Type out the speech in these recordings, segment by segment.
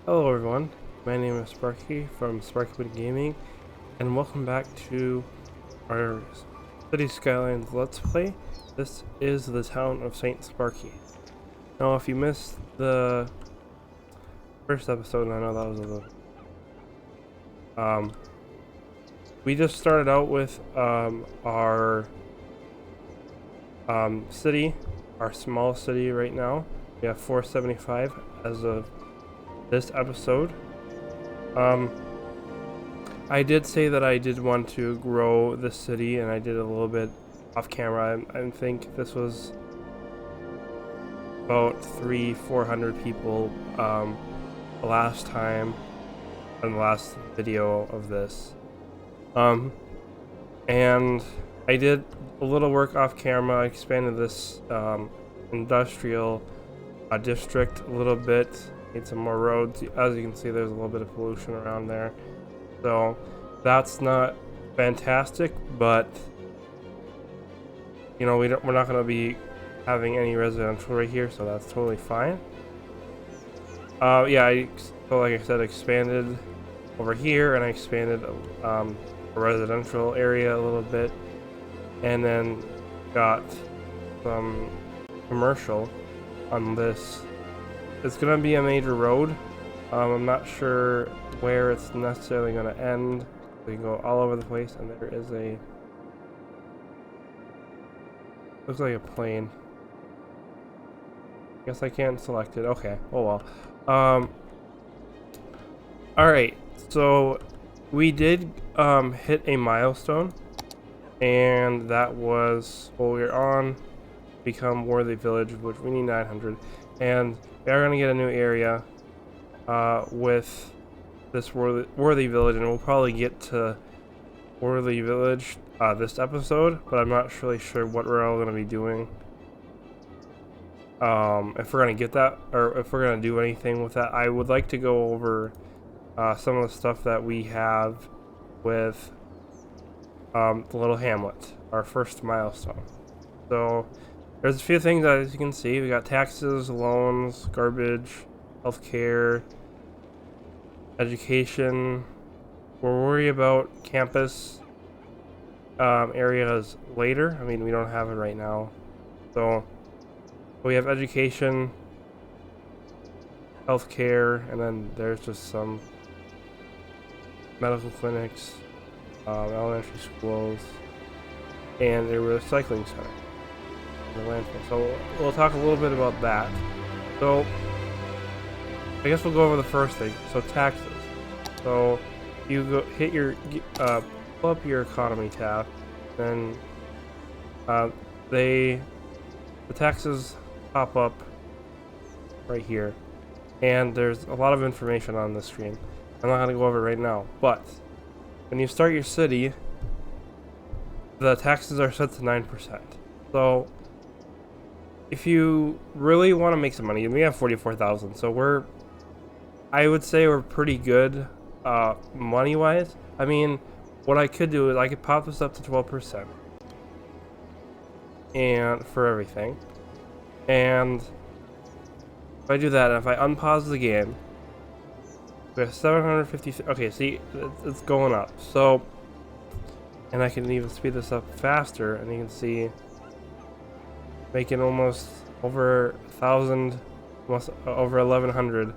Hello everyone, my name is Sparky from Sparky Gaming, and welcome back to our Cities Skylines Let's Play. This is the town of St. Sparky. Now if you missed the first episode, and I know that was a little... we just started out with our city, our small city right now. We have 475 as of this episode. I did say that I did want to grow the city, and I did a little bit off camera. I think this was about 300-400 people the last time in the last video of this. And I did a little work off camera. I expanded this industrial district a little bit. Need some more roads. As you can see, there's a little bit of pollution around there, so that's not fantastic, but you know, we're not going to be having any residential right here, so that's totally fine. Yeah, so like I said, expanded over here, and I expanded a residential area a little bit, and then got some commercial on this. It's gonna be a major road. I'm not sure where it's necessarily gonna end. We can go all over the place, and there is a... looks like a plane. Guess I can't select it. Okay. Oh well. Alright, so we did hit a milestone, and that was, well, we're on become Worthy Village, which we need 900, and we are going to get a new area with this Worthy Village, and we'll probably get to Worthy Village this episode, but I'm not really sure what we're all going to be doing. If we're going to get that, or if we're going to do anything with that. I would like to go over some of the stuff that we have with the Little Hamlet, our first milestone. So there's a few things, as you can see. We got taxes, loans, garbage, healthcare, education. We'll worry about campus areas later. I mean, we don't have it right now. So we have education, healthcare, and then there's just some medical clinics, elementary schools, and a recycling center. The landfill. So we'll talk a little bit about that. So I guess we'll go over the first thing. So taxes. So you go hit your pull up your economy tab, then the taxes pop up right here, and there's a lot of information on the screen. I'm not gonna go over it right now, but when you start your city, the taxes are set to 9%. So if you really want to make some money, and we have 44,000, so I would say we're pretty good money-wise. I mean, what I could do is I could pop this up to 12%, and for everything. And if I do that, and if I unpause the game, we have 750. Okay, see, it's going up. So, and I can even speed this up faster, and you can see, making almost over 1,000, almost over 1,100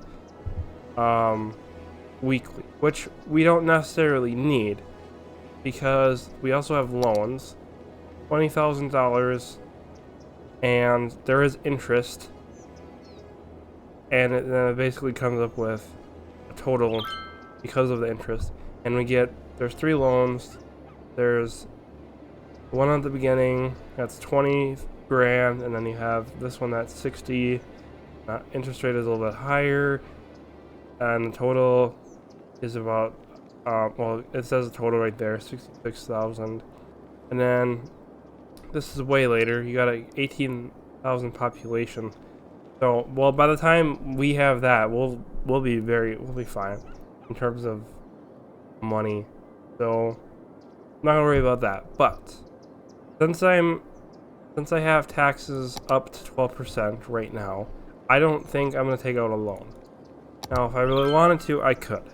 weekly, which we don't necessarily need, because we also have loans, $20,000, and there is interest, and then it basically comes up with a total because of the interest. And there's 3 loans. There's one at the beginning that's 20 grand, and then you have this one that's 60. Interest rate is a little bit higher, and the total is about well, it says the total right there, 66,000. And then this is way later. You got a 18,000 population. So, well, by the time we have that, we'll be fine in terms of money. So I'm not gonna worry about that. But since I have taxes up to 12% right now, I don't think I'm gonna take out a loan. Now, if I really wanted to, I could.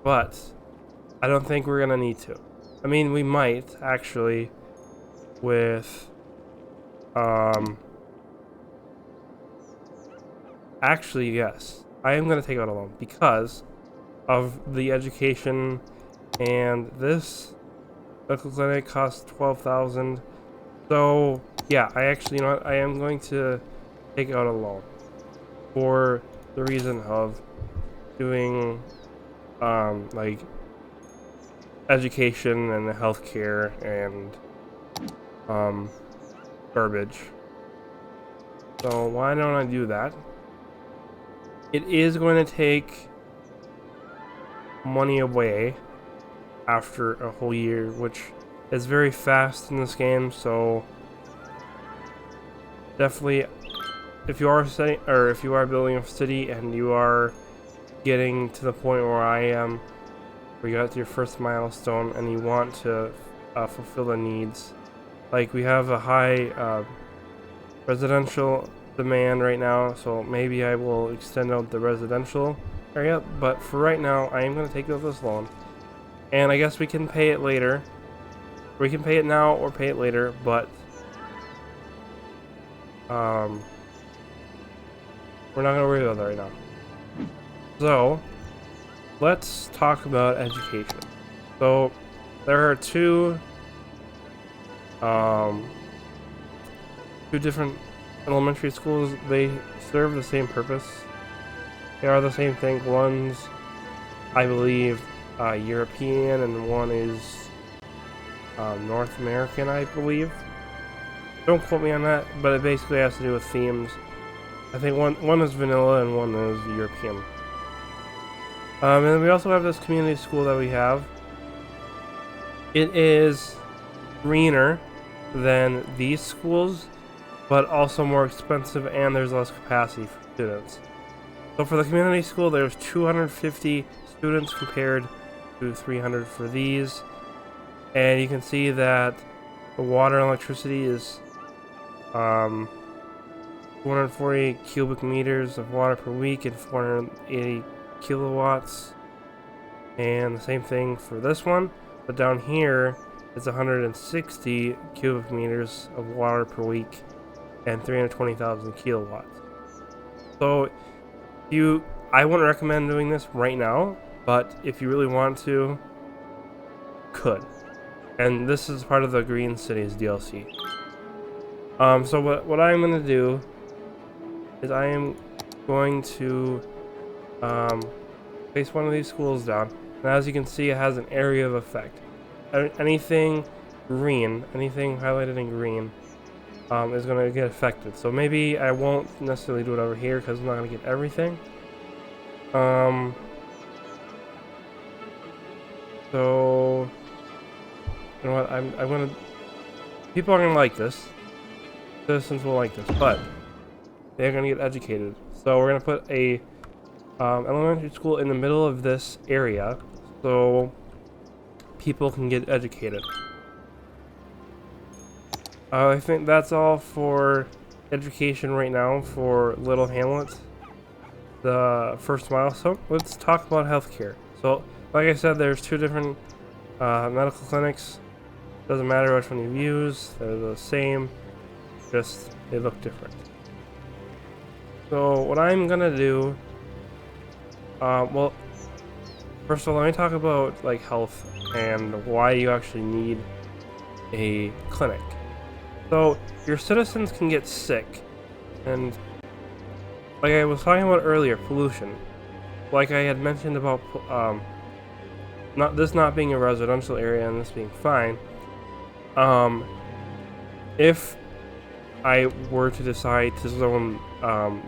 But I don't think we're gonna need to. I mean, we might, actually, with, actually, yes. I am gonna take out a loan because of the education, and this medical clinic costs 12,000. So, yeah, I actually, you know what, I am going to take out a loan for the reason of doing, like, education and healthcare and, garbage. So, why don't I do that? It is going to take money away after a whole year, which is very fast in this game, so definitely if you are setting, or if you are building a city and you are getting to the point where I am, where you got to your first milestone and you want to fulfill the needs, like we have a high residential demand right now, so maybe I will extend out the residential area, but for right now I am going to take out this loan, and I guess we can pay it later. We can pay it now or pay it later, but we're not going to worry about that right now. So let's talk about education. So there are two different elementary schools. They serve the same purpose. They are the same thing. One's, I believe, European, and one is North American, I believe. Don't quote me on that, but it basically has to do with themes. I think one is vanilla and one is European. And then we also have this community school that we have. It is greener than these schools, but also more expensive, and there's less capacity for students. So for the community school, there's 250 students compared to 300 for these. And you can see that the water and electricity is 240 cubic meters of water per week and 480 kilowatts. And the same thing for this one, but down here it's 160 cubic meters of water per week and 320,000 kilowatts. So I wouldn't recommend doing this right now, but if you really want to, could. And this is part of the Green Cities DLC. So what I'm going to do is I am going to place one of these schools down. And as you can see, it has an area of effect. Anything green, anything highlighted in green, is going to get affected. So maybe I won't necessarily do it over here because I'm not going to get everything. So you know what? I'm gonna. People are gonna like this. Citizens will like this, but they're gonna get educated. So we're gonna put a elementary school in the middle of this area, so people can get educated. I think that's all for education right now for Little Hamlet, the first milestone. Let's talk about healthcare. So, like I said, there's two different medical clinics. Doesn't matter which one you use, they're the same, just they look different. So what I'm gonna do, well, first of all, let me talk about like health and why you actually need a clinic. So your citizens can get sick, and like I was talking about earlier, pollution. Like I had mentioned about not being a residential area and this being fine. If I were to decide to zone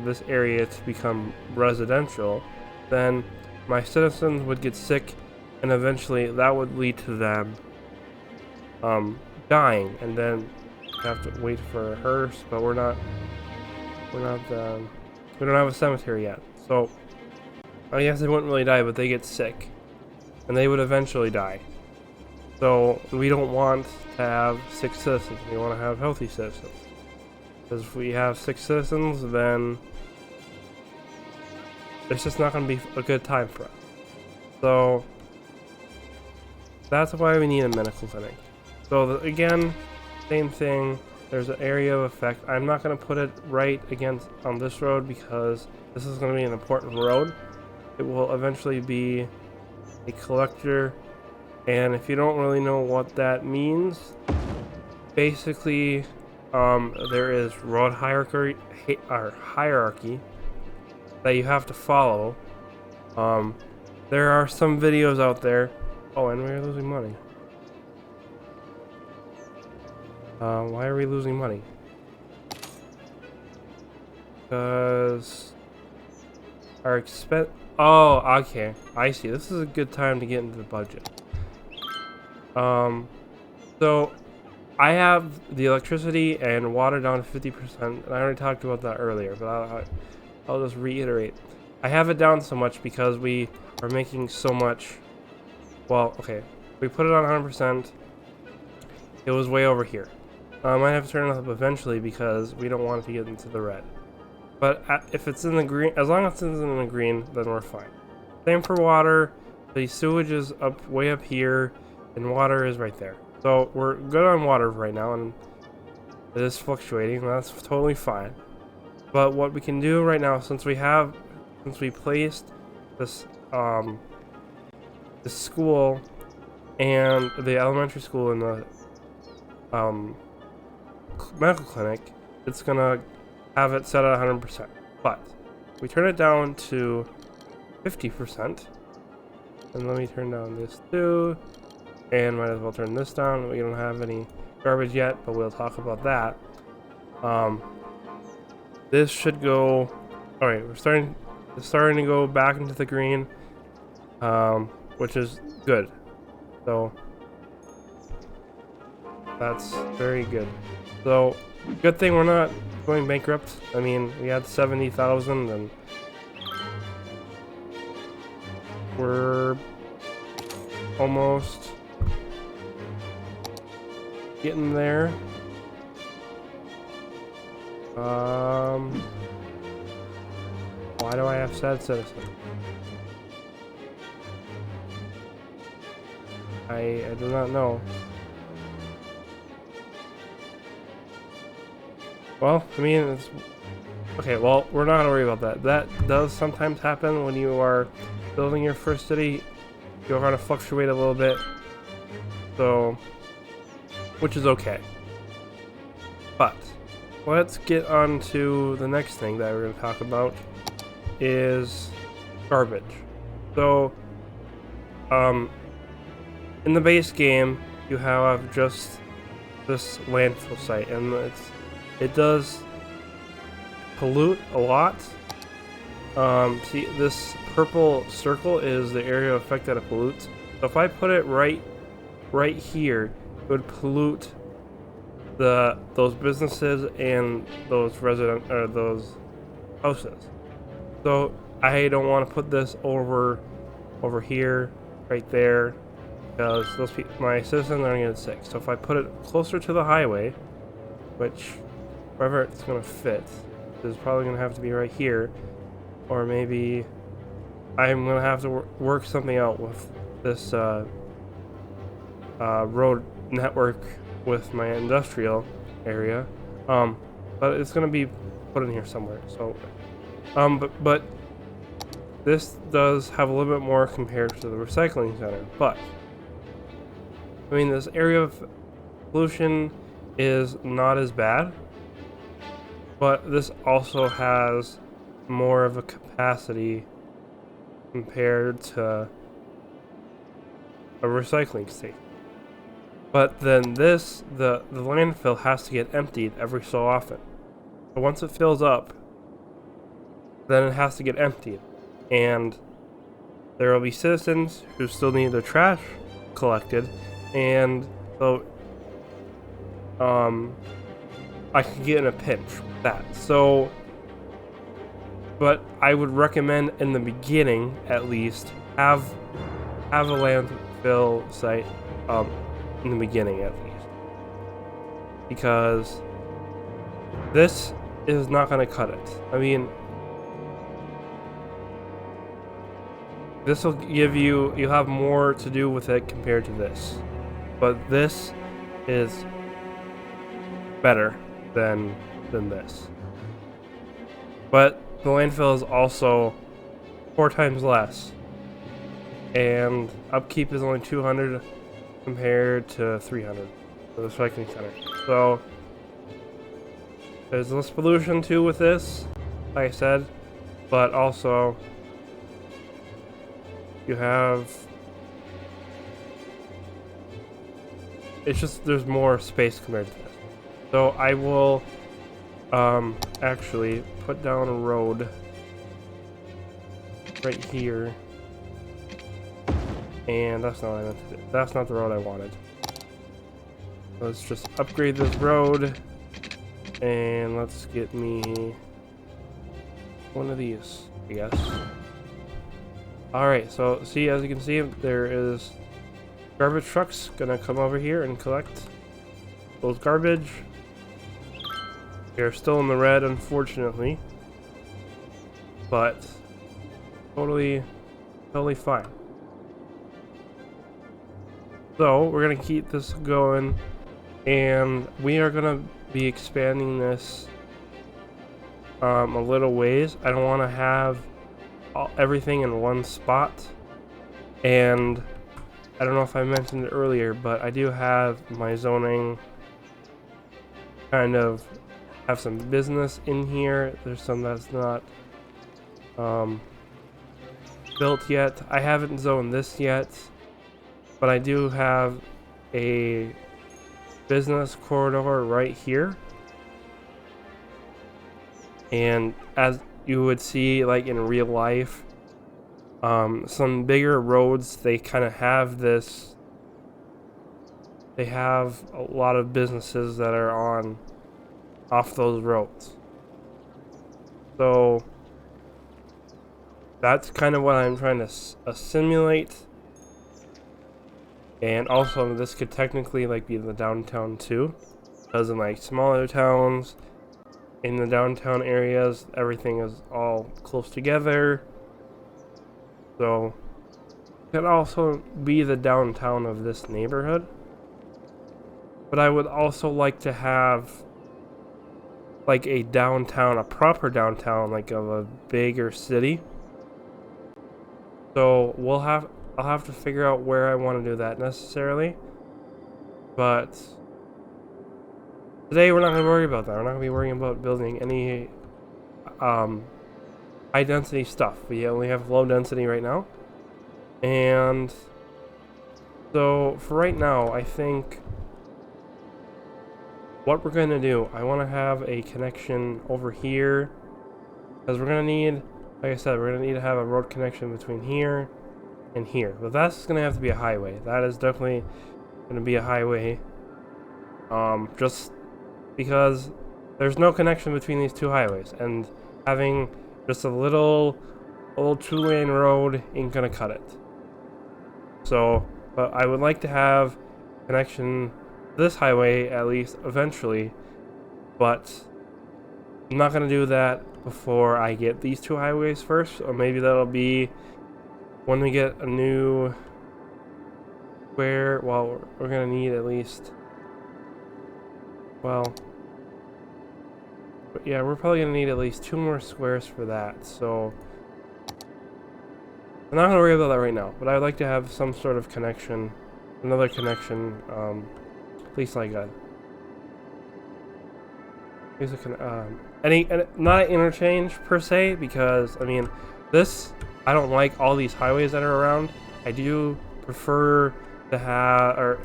this area to become residential, then my citizens would get sick, and eventually that would lead to them dying, and then have to wait for a hearse. But we don't have a cemetery yet, so I guess they wouldn't really die, but they get sick, and they would eventually die. So we don't want to have sick citizens. We want to have healthy citizens. Because if we have sick citizens, then it's just not going to be a good time for us. So that's why we need a medical clinic. So again, same thing. There's an area of effect. I'm not going to put it right against on this road because this is going to be an important road. It will eventually be a collector, and if you don't really know what that means, basically there is road hierarchy that you have to follow. There are some videos out there. Oh, and we're losing money. Why are we losing money? Because our expense. Oh, okay. I see. This is a good time to get into the budget. So I have the electricity and water down to 50%, and I already talked about that earlier, but I'll just reiterate. I have it down so much because we are making so much. Well, okay. We put it on 100%. It was way over here. I might have to turn it up eventually because we don't want it to get into the red. But if it's in the green, as long as it's in the green, then we're fine. Same for water. The sewage is way up here, and water is right there. So we're good on water right now, and it is fluctuating. That's totally fine. But what we can do right now, since we placed this the school and the elementary school in the medical clinic, it's gonna have it set at 100%. But we turn it down to 50%, and let me turn down this too, and might as well turn this down. We don't have any garbage yet, but we'll talk about that. This should go. All right, it's starting to go back into the green, which is good. So that's very good. So good thing we're not going bankrupt. I mean, we had 70,000 and we're almost getting there. Why do I have sad citizen? I do not know. Well, I mean, it's okay. Well, we're not gonna worry about that. That does sometimes happen when you are building your first city. You're gonna fluctuate a little bit, so which is okay. But let's get on to the next thing that we're gonna talk about is garbage. So, in the base game, you have just this landfill site, and it does pollute a lot. See, this purple circle is the area of effect that it pollutes. So if I put it right here, it would pollute those businesses and those those houses. So I don't want to put this over here, right there, because my citizens are going to get sick. So if I put it closer to the highway, which wherever it's going to fit, is probably going to have to be right here, or maybe I'm going to have to work something out with this road network with my industrial area, but it's going to be put in here somewhere. So but this does have a little bit more compared to the recycling center. But I mean, this area of pollution is not as bad, but this also has more of a capacity compared to a recycling station. But then the landfill has to get emptied every so often. But once it fills up, then it has to get emptied. And there will be citizens who still need their trash collected, and so I could get in a pinch with that. So, but I would recommend in the beginning, at least, have a landfill site in the beginning at least, because this is not going to cut it. I mean, This will give you'll have more to do with it compared to this. But this is better than this. But the landfill is also 4 times less. And upkeep is only 200 compared to 300 for the recycling center. So there's less pollution too with this, like I said, but also you have, it's just there's more space compared to this. So I will actually put down a road right here. And that's not what I meant to do. That's not the road I wanted. Let's just upgrade this road. And let's get me one of these, I guess. Alright, so see, as you can see, there is garbage trucks gonna come over here and collect those garbage. They're still in the red, unfortunately. But totally fine. So we're gonna keep this going, and we are gonna be expanding this a little ways. I don't want to have everything in one spot, and I don't know if I mentioned it earlier, but I do have my zoning kind of have some business in here. There's some that's not built yet. I haven't zoned this yet, but I do have a business corridor right here. And as you would see, like in real life, some bigger roads, they kind of have this, they have a lot of businesses that are off those roads. So that's kind of what I'm trying to simulate. And also this could technically like be in the downtown too, because in like smaller towns, in the downtown areas, everything is all close together. So it could also be the downtown of this neighborhood. But I would also like to have like a downtown, a proper downtown, like of a bigger city. So I'll have to figure out where I want to do that necessarily. But today we're not going to worry about that. We're not going to be worrying about building any high density stuff. We only have low density right now. And so for right now, I think what we're going to do, I want to have a connection over here, because we're going to need, like I said, we're going to need to have a road connection between here and here. But that's going to have to be a highway. That is definitely going to be a highway. Just because there's no connection between these two highways, and having just a little 2-lane road ain't gonna cut it. So, but I would like to have connection to this highway at least eventually, but I'm not gonna do that before I get these two highways first, or maybe that'll be when we get a new square. Well, we're gonna need at least, well, but yeah, we're probably gonna need at least 2 more squares for that. So I'm not gonna worry about that right now, but I'd like to have some sort of connection, another connection, at least like a, not an interchange per se, because I mean, I don't like all these highways that are around. I do prefer to have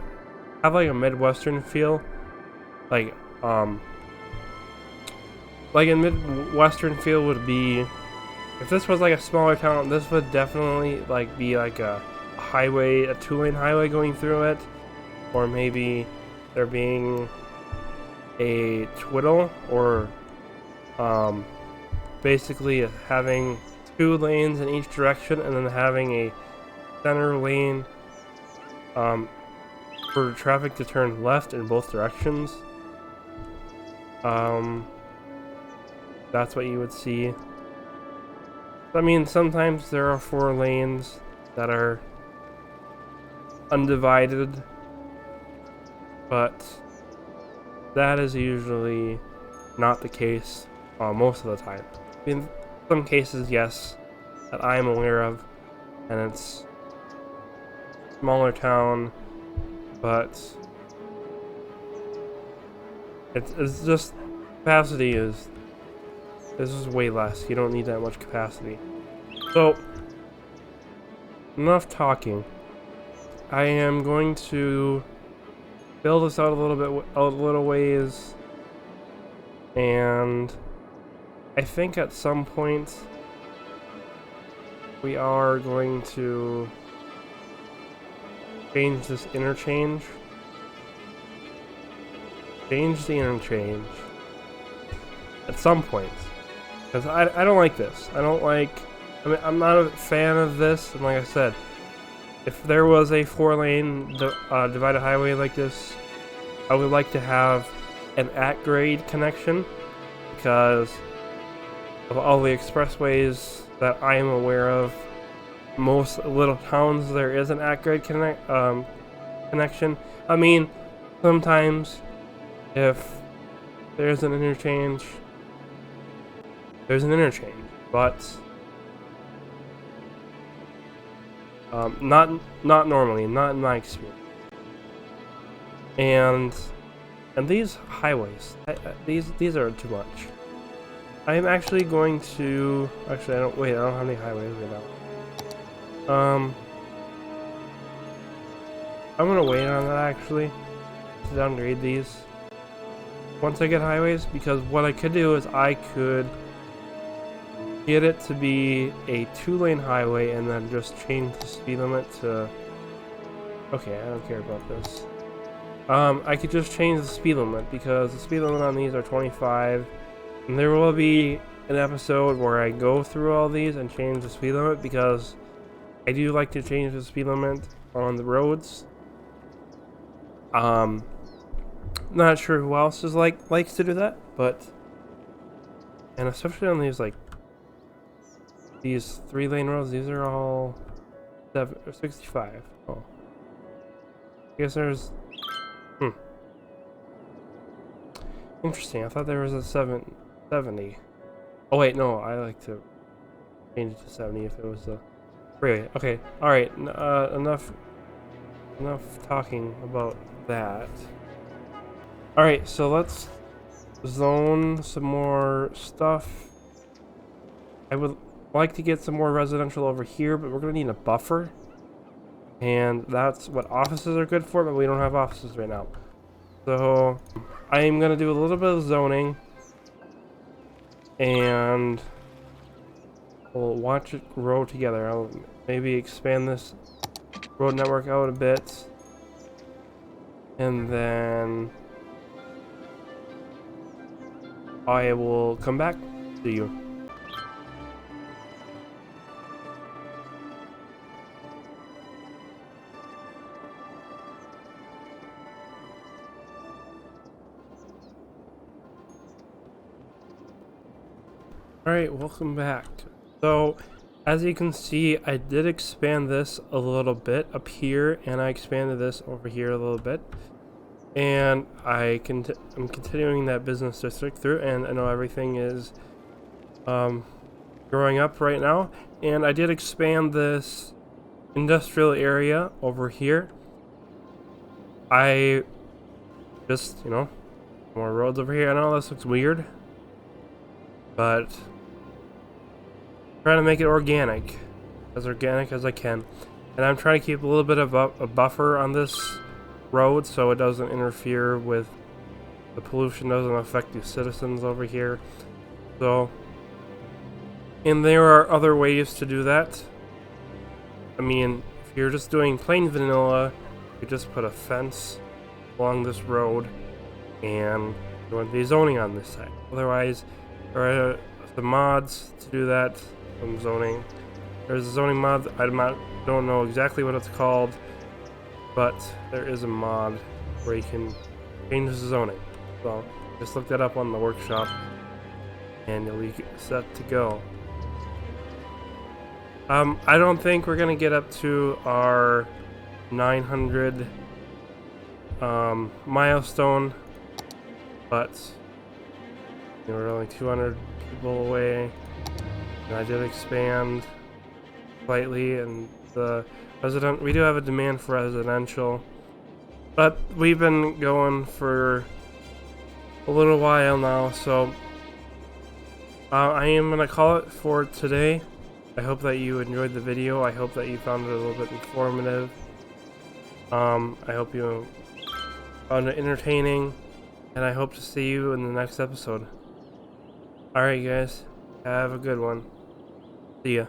like a Midwestern feel, like a Midwestern feel would be, if this was like a smaller town, this would definitely like be like a highway, a 2-lane highway going through it, or maybe there being a twiddle, or basically having 2 lanes in each direction, and then having a center lane for traffic to turn left in both directions. That's what you would see. I mean, sometimes there are 4 lanes, that are undivided, but that is usually not the case most of the time. In some cases, yes, that I am aware of, and it's a smaller town, but it's just capacity is this is way less. You don't need that much capacity. So enough talking. I am going to build this out a little ways, and I think at some point we are going to change this interchange. Change the interchange at some point, because I don't like this. I mean, I'm not a fan of this, and like I said, if there was a 4-lane divided highway like this, I would like to have an at-grade connection, because of all the expressways that I am aware of, most little towns there is an at-grade connection. I mean, sometimes if there's an interchange, there's an interchange, but not normally, not in my experience. And these highways, these are too much. I am actually going to I don't have any highways right now. I'm gonna wait on that actually to downgrade these once I get highways, because what I could do is I could get it to be a 2-lane highway and then just change the speed limit to... Okay, I don't care about this. I could just change the speed limit, because the speed limit on these are 25, and there will be an episode where I go through all these and change the speed limit, because I do like to change the speed limit on the roads. Not sure who else is likes to do that, but... And especially on these, like, these 3-lane roads, these are all 65. Oh. I guess there's... Interesting, I thought there was a 70. Oh wait, no, I like to change it to 70 if it was a... Really? Okay, alright, enough talking about that. Alright, so let's zone some more stuff. I would like to get some more residential over here, but we're going to need a buffer. And that's what offices are good for, but we don't have offices right now. So I am going to do a little bit of zoning. And we'll watch it grow together. I'll maybe expand this road network out a bit. And then I will come back to you. Alright, welcome back. So, as you can see, I did expand this a little bit up here, and I expanded this over here a little bit. And I'm continuing that business district through, and I know everything is growing up right now. And I did expand this industrial area over here. I just, more roads over here. I know this looks weird, but trying to make it organic as I can. And I'm trying to keep a little bit of a buffer on this road so it doesn't interfere with the pollution, doesn't affect the citizens over here. So, and there are other ways to do that. I mean, if you're just doing plain vanilla, you just put a fence along this road and you want the zoning on this side. Otherwise, there are the mods to do that. Some zoning. There's a zoning mod. Don't know exactly what it's called, but there is a mod where you can change the zoning. So just look that up on the workshop, and you'll be set to go. I don't think we're gonna get up to our 900 milestone, but we're only 200 people away. And I did expand slightly, and we do have a demand for residential, but we've been going for a little while now, so I am gonna call it for today. I hope that you enjoyed the video. I hope that you found it a little bit informative. I hope you found it entertaining, and I hope to see you in the next episode. Alright guys, have a good one. See ya.